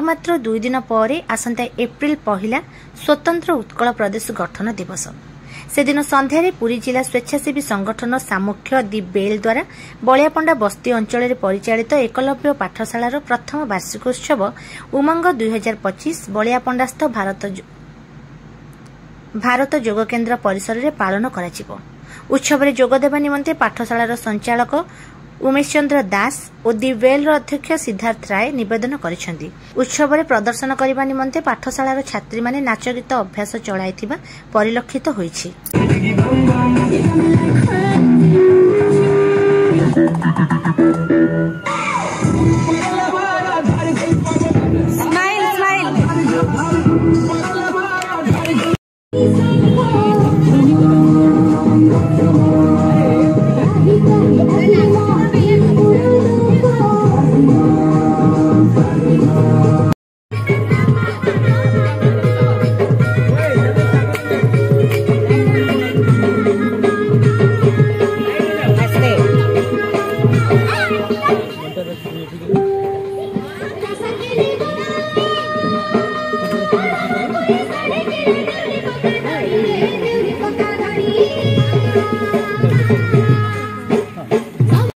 मात्र 2 दिन पर आसंता एप्रिल 1 स्वतंत्र उत्कल प्रदेश गठन दिवस। से दिन संध्यारे पुरी जिला स्वेच्छासेवी संगठन सामुख्य दि बेल द्वारा बलियापंडा बस्ती अंचल परिचालित एकलव्य पाठशालार प्रथम वार्षिकोत्सव उमंग 2025 बलियापंडास्थ भारत जोग केन्द्र परिसर में पालन करा। उत्सव में जोगदेवा निमंते पाठशालार संचालक उमेश चंद्र दास और दि वेल अध्यक्ष सिद्धार्थ राय निवेदन करिसेंती। उत्सव में प्रदर्शन करने निमंते पाठशालार छात्री माने नाच गीत अभ्यास चलाइथिबा परिलक्षित होईछि।